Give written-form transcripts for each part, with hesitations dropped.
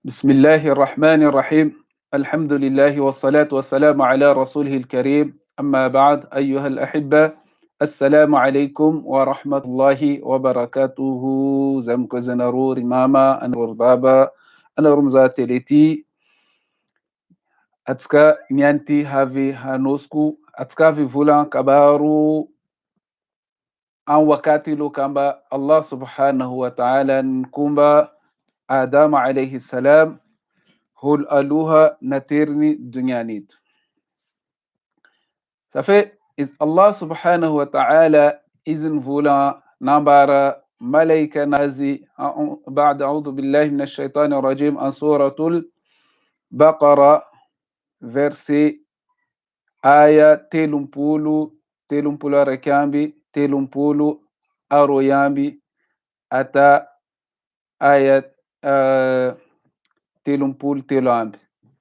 بسم الله الرحمن الرحيم. الحمد لله والصلاة والسلام على رسوله الكريم. أما بعد أيها الأحبة، السلام عليكم ورحمة الله وبركاته. زمك زنرور ماما أنور بابا أنا رمزا تلتي أتسكا نيانتي هافي هانوسكو أتسكا في فلان كبارو أن وكاتلو كامبا الله سبحانه وتعالى نكومبا آدم عليه السلام hol aluha naterni dunyanit. Ça fait Allah subhanahu wa ta'ala izin voulant nambara malaika nazi بعد أعوذ بالله من الشيطان الرجيم en suratul Baqara verset aya telumpulu arakambi telumpulu aroyambi ata aya telumpulu teluambi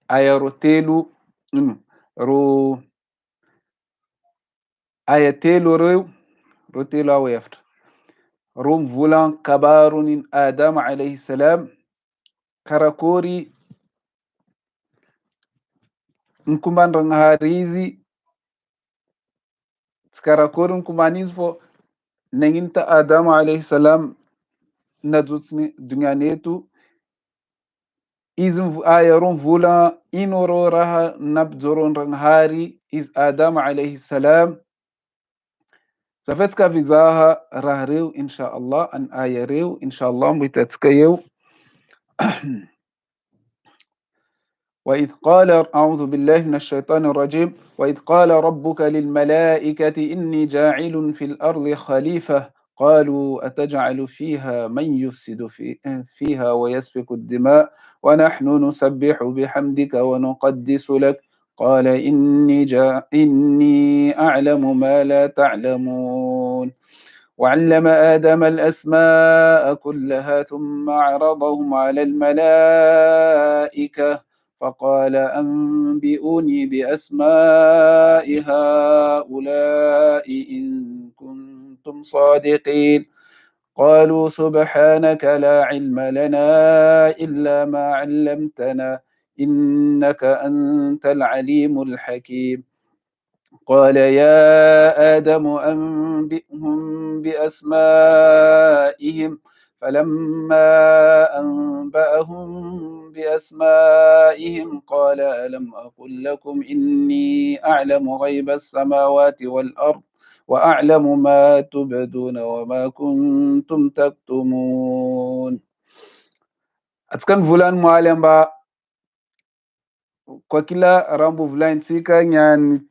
aya ro telu ro aya telo ro telo awefta rum vulan kabarunin Adam alayhi salam karakori nkumbandang harizi karakori nkumbanizi fo nenginta Adam alayhi salam nazutsni dunyanetu izin aya rum vulan inoro raha nabzoron rang hari is Adam alayhi salam safetka vizaha rahreu insha Allah an ayareu insha Allah mwitatskayeu وإذ قال أعوذ بالله من الشيطان الرجيم وإذ قال ربك للملائكة إني جاعل في الأرض خليفة قالوا أتجعل فيها من يفسد فيها ويسفك الدماء ونحن نسبح بحمدك ونقدس لك قال إني أعلم ما لا تعلمون وعلم آدم الأسماء كلها ثم عرضهم على الملائكة فقال أنبئوني بأسماء هؤلاء إن كنتم صادقين قالوا سبحانك لا علم لنا إلا ما علمتنا إنك أنت العليم الحكيم قال يا آدم أنبئهم بأسمائهم فلما أنبأهم بأسمائهم قال ألم أقل لكم إني أعلم غيب السماوات والأرض وأعلم ما تبدون وما كنتم تكتمون. أتكن فلان معلم با kwa kila rambu vulaintsika nyani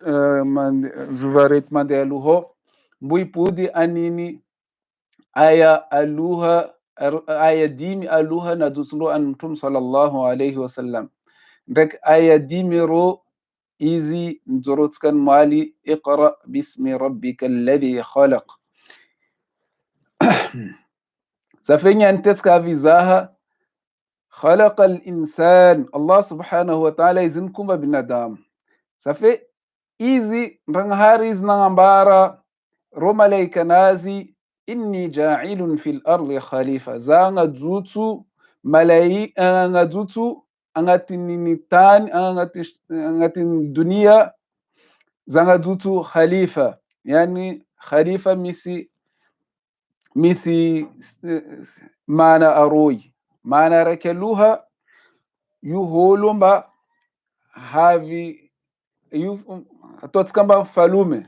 zuvaret mande aluho mbui pudi anini aya aluha aya dimi aluha na duslo an mtum sallallahu alayhi wasallam ndek aya dimi ro izi nzorotskan mali iqra bismi rabbika alladhi khalaq safenya nteska vizaha خلق الإنسان الله سبحانه وتعالى يزنكم بندام سفي إيزي رنهاريز نغمبارا روماليك نازي إني جاعل في الأرض خليفة زانا جوتو ملاي جوتو أنغتنينيتان أنغتن دنيا زانا جوتو خليفة يعني خليفة ميسي مانا أروي maana rake luha yu holumba havi yu atotskamba falume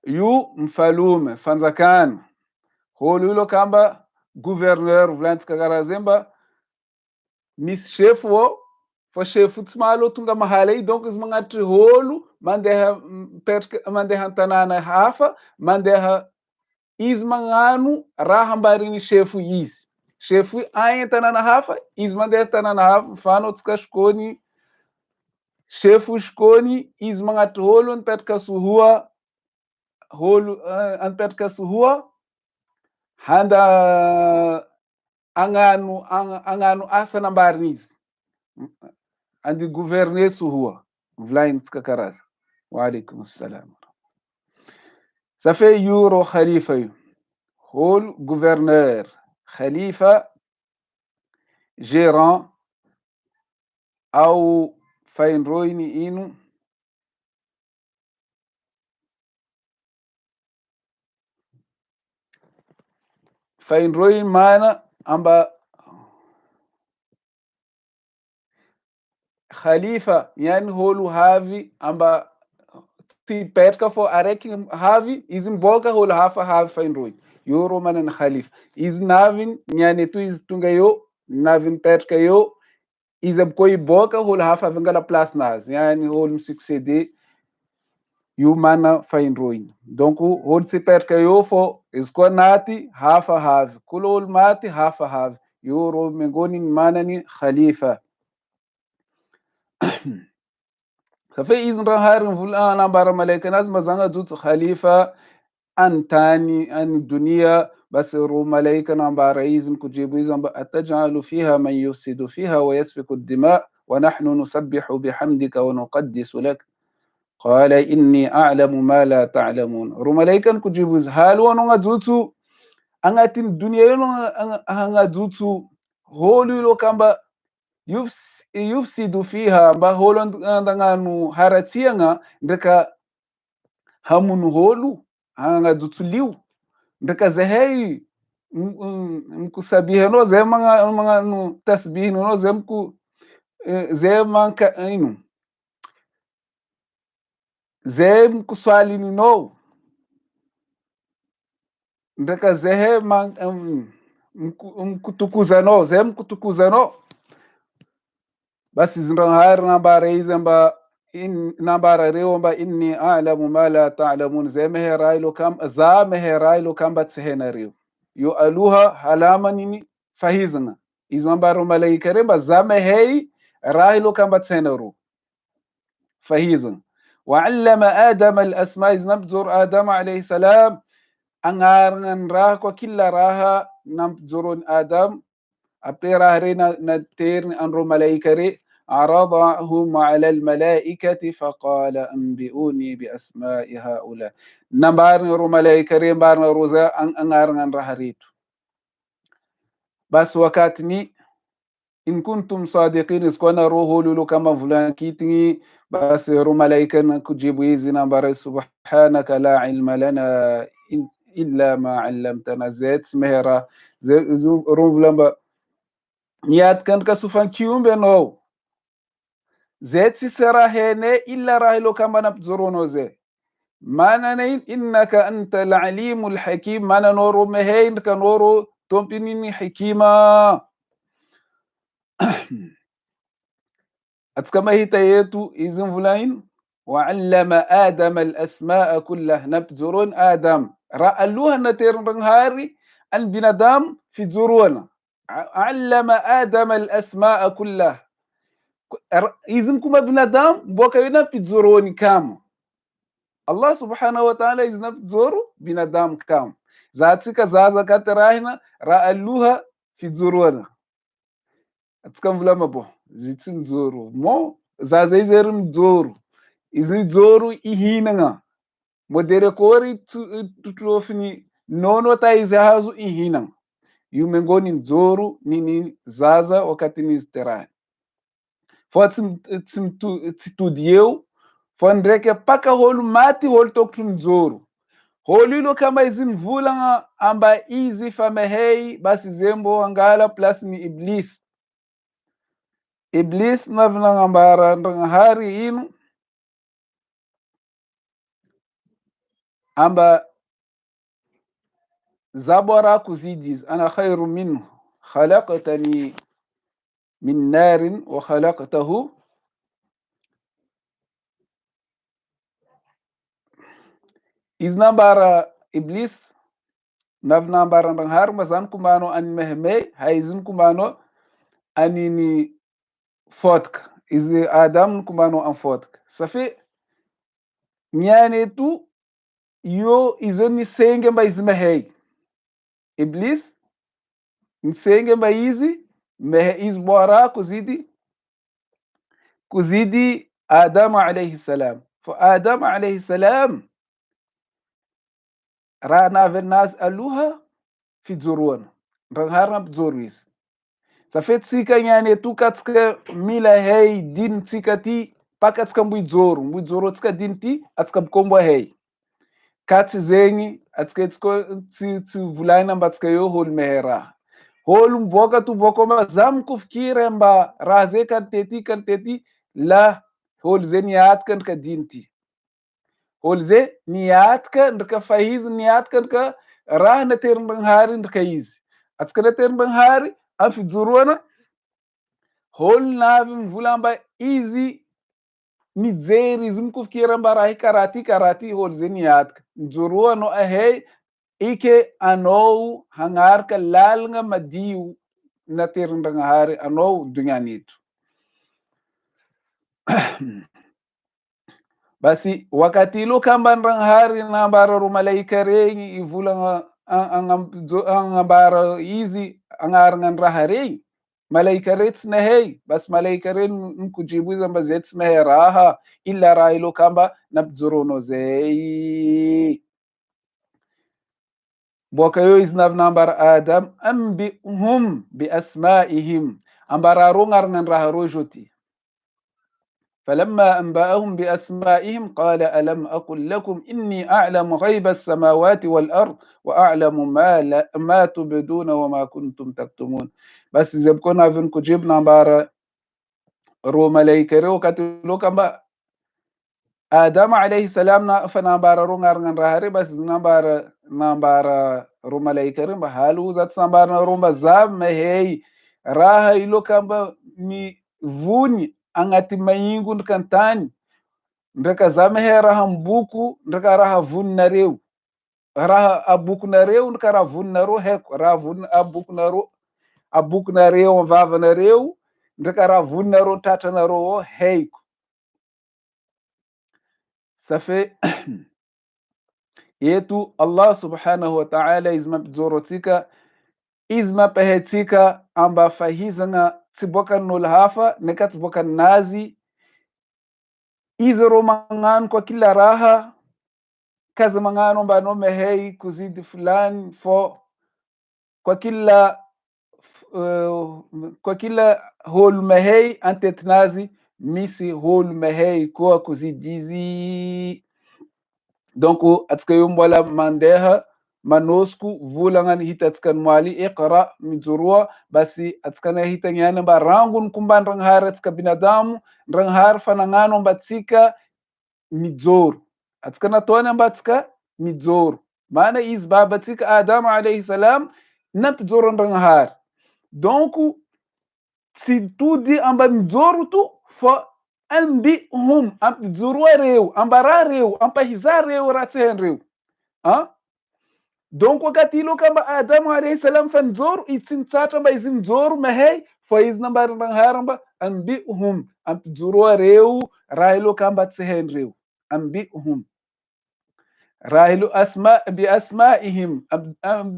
yu mfalume fanzakan holulo kamba gouverneur vlanska garazemba mis chefu fo chefu tsmalo tunga mahalai donc ismangati holu mandeha tanana hafa mandeha ismanganu raha mbarini chefu yisi chefu ayen tanana hafa ismandeha tanana hafa fano tskashkoni chefu shkoni ismangati holu anpetka suhua holu anpetka suhua handa anganu asana mbarnis andi gouverner suhua vlain tskakarasa wa alaikum assalam safe yuro khalifa yu holo gouverneur, khalifa gérant au faindroini inu faindroin mana amba khalifa yani holu havi amba ti petka fo areki havi izimboka holu hafa havi faindroin yoro manan khalifa iz navin nyane tu iz tunga yo navin petka yo izab koi boka holu hafa vingala place nas yani holu succéder yu mana faindroin donc holu si petka yo fo isko nati hafa havi kulol mati hafa havi yoro mengoni manani khalifa kafe izin harin vula na bara malaika nazma zanga dut khalifa antani an dunia bas ru malaika na bara izin kujibu izin ba atajalu fiha man yufsidu fiha wa yasfiku ad-dima wa nahnu nusabbihu bihamdika wa nuqaddisu lak qala inni a'lamu ma la ta'lamun ru malaikan kujibu hal wa nga dutu angatin dunia yono anga dutu holu lo kamba yufsidu fiha mba holo ndanganu haratianga ndeka hamun holu anga dutuliu ndeka zehei mkusabihe no zemanga nu tasbih no zemku zemanka inu zemku swali no ndeka zehe man mkutukuza no zemkutukuza no basi zindanghari nambara izamba nambara reomba inni a'lamu ma la ta'lamun zameherai lo kamba tsehena reo yo aluha halama nini fahizna izambaro malaika remba zamehei rai lo kamba tsehena ro fahizna وعلم آدم الأسماء نبذر آدم عليه السلام أنغارن راه كلا راها نبذر آدم أبترا رينا نتير أنرو ملايكري عرضهم على الملائكة فقال أنبئوني بأسماء هؤلاء نبارن رو ملايكري بارن روزا أنغارن رهريت بس وكاتني إن كنتم صادقين اسكونا روحو لولو كما فلان كيتني بس رو ملايكا كجيبوا يزينا باري سبحانك لا علم لنا إلا ما علمتنا زيت سمهرا رو فلان niyat kan ka sufan kiumbe no zeti sera hene illa rahilo kamba na zorono ze mana ne innaka anta al-alimul hakim mana noro mehein ka noro tompinini hikima atkama hita yetu izin vulain وعلم آدم الأسماء كلها نبذرون آدم رألوها نتيرن هاري البندام في زرونا علم آدم الأسماء كلها izin kuma binadamu boka yana pidzoroni kama Allah subhanahu wa ta'ala izina pidzoro binadamu kama zatika zaza katarahina ra'alluha pidzorona atikam vulama bo zitin zoro mo zaza izerim zoro izi zoro ihinanga modere kori tutrofini nono ta izi hazu ihinanga yumengoni zoro nini zaza wakati ni sterani fo studieu fo ndreke paka holu mati holu toktum zoro holilo kama izin vulanga amba izi famehei basi zembo angala plus ni iblis navnanga ambara ndanga hari inu amba zabora kuzidiz ana khairu minhu khalaqtani min narin wa khalaqtahu iznambara iblis navnambara ndang har mazan kumano an mehme haizin kumano anini fotka izi adam kumano an fotka safi nyane tu yo izoni senge mba izi mehei iblis nsenge mba izi mehe iz bora kuzidi adam alayhi salam fo adam alayhi salam rana vernas aluha fijuruana ndran harna pjoruis safet tsika nyane tu katika mila hei din tsika ti paka tsika mbujoro tsika din ti atsika mkombwa hei kati zengi atsika tsi vulana mba tsika yo hol mehera hol mboka tu boko ma zam kufikire mba raze kan teti la hol zeni yatka ndka din ti hol ze ni yatka ndka fahiz ni yatka ndka rah na ter mbang hari ndka izi atsika na ter mbang hari afi juruana hol navi mvulamba izi midzeri zimkufikira mbarahi karati hol zeni yatka juruano ahei ike anou hangarka lalnga madiu na terndanga hari anou dunyanitu basi wakati ilo kamba ndang hari nambara ru malaika rengi ivulanga angambara izi angaranga ndraha rengi malaika retsina hei basi malaika ren nkujibuiza mba zetsina he raha illa raha ilo kamba napjorono zei boka yo iznavna nambara adam ambihum biasmaihim ambara ro ngaranga ndraha ro joti فلما أنبأهم بأسمائهم قال ألم أقل لكم إني أعلم غيب السماوات والأرض وأعلم ما تبدون وما كنتم تكتمون بس إذا كنا فينكو جبنا بارا رو ملايكة رو كتلو كما آدم عليه السلام فنبارا رو نغرغن راهري بس نبارا رو ملايكة رو بحالو ذات نبارا رو مزاب مهي راهي لو كما مي فوني angati mayingu ndikantani ndreka zamehe raha mbuku ndreka raha vunna reu raha abuku na reu ndika raha vunna ro heko raha vunna abuku na reu vava na reu ndreka raha vunna ro tatra na ro heiko safe yetu Allah subhanahu wa ta'ala izma pzorotika izma pehetika amba fahizanga tsiboka nul hafa neka tsiboka nazi izoro mangano kwa kila raha kazi mangano mbano mehei kuzidi fulani fo kwa kila hol mehei antetnazi misi hol mehei kwa kuzidizi donc atska yombwala mandeha manosku vulangan hita atskan mwali iqra mijurua basi atskana hita nyana mba rangun kumban rang har atska binadamu rang har fanangano mbatsika mijoro atskana tona mbatska mijoro maana iz babatsika adam alayhi salam nap joro rang har donc si tudi amba mijoro tu fo ambihum jurua reu ambara reu ampahiza reu ratsehen reu donc wakati ilo kamba adamu alayhi salam fan jor itsin tsatra ba izin jor mahei fo iz nambar rang haramba ambihum jurua reu railo kamba tsehen reu ambihum rahilu bi asmaihim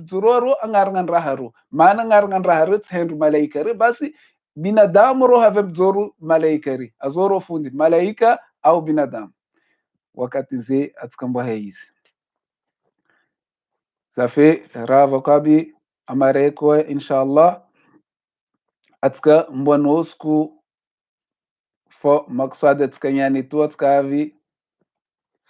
juroro angarngan raharo mana ngarngan raharo tsehen malaika re basi binadamu ro have joru malaika ri azoro fundi malaika au binadamu wakati ze atskamba heisi safe rava kabi amareko inshallah atska mbonosku fo maksada atska nyani tu atska avi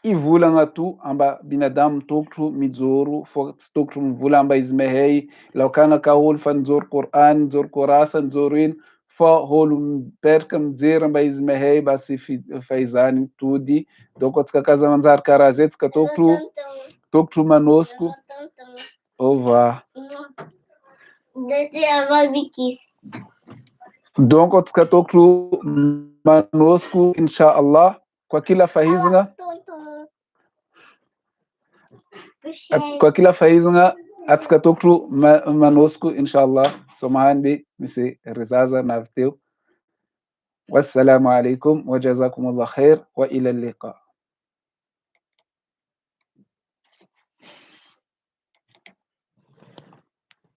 ivulanga tu amba binadamu toktu mizoru fo toktu mvula amba izmehei law kana ka hol fan zor Qur'an zor Qurasa zorin fo hol perkam zera amba izmehei basi faizani tudi donc atska kaza manzar karazet ska toktu manosku ova donc atska toktu manosku inshallah kwa kila fahizinga atska toktu manosku inshallah somahan bi misi rizaza nafteu wassalamu alaikum wa jazakumullah khair wa ila liqa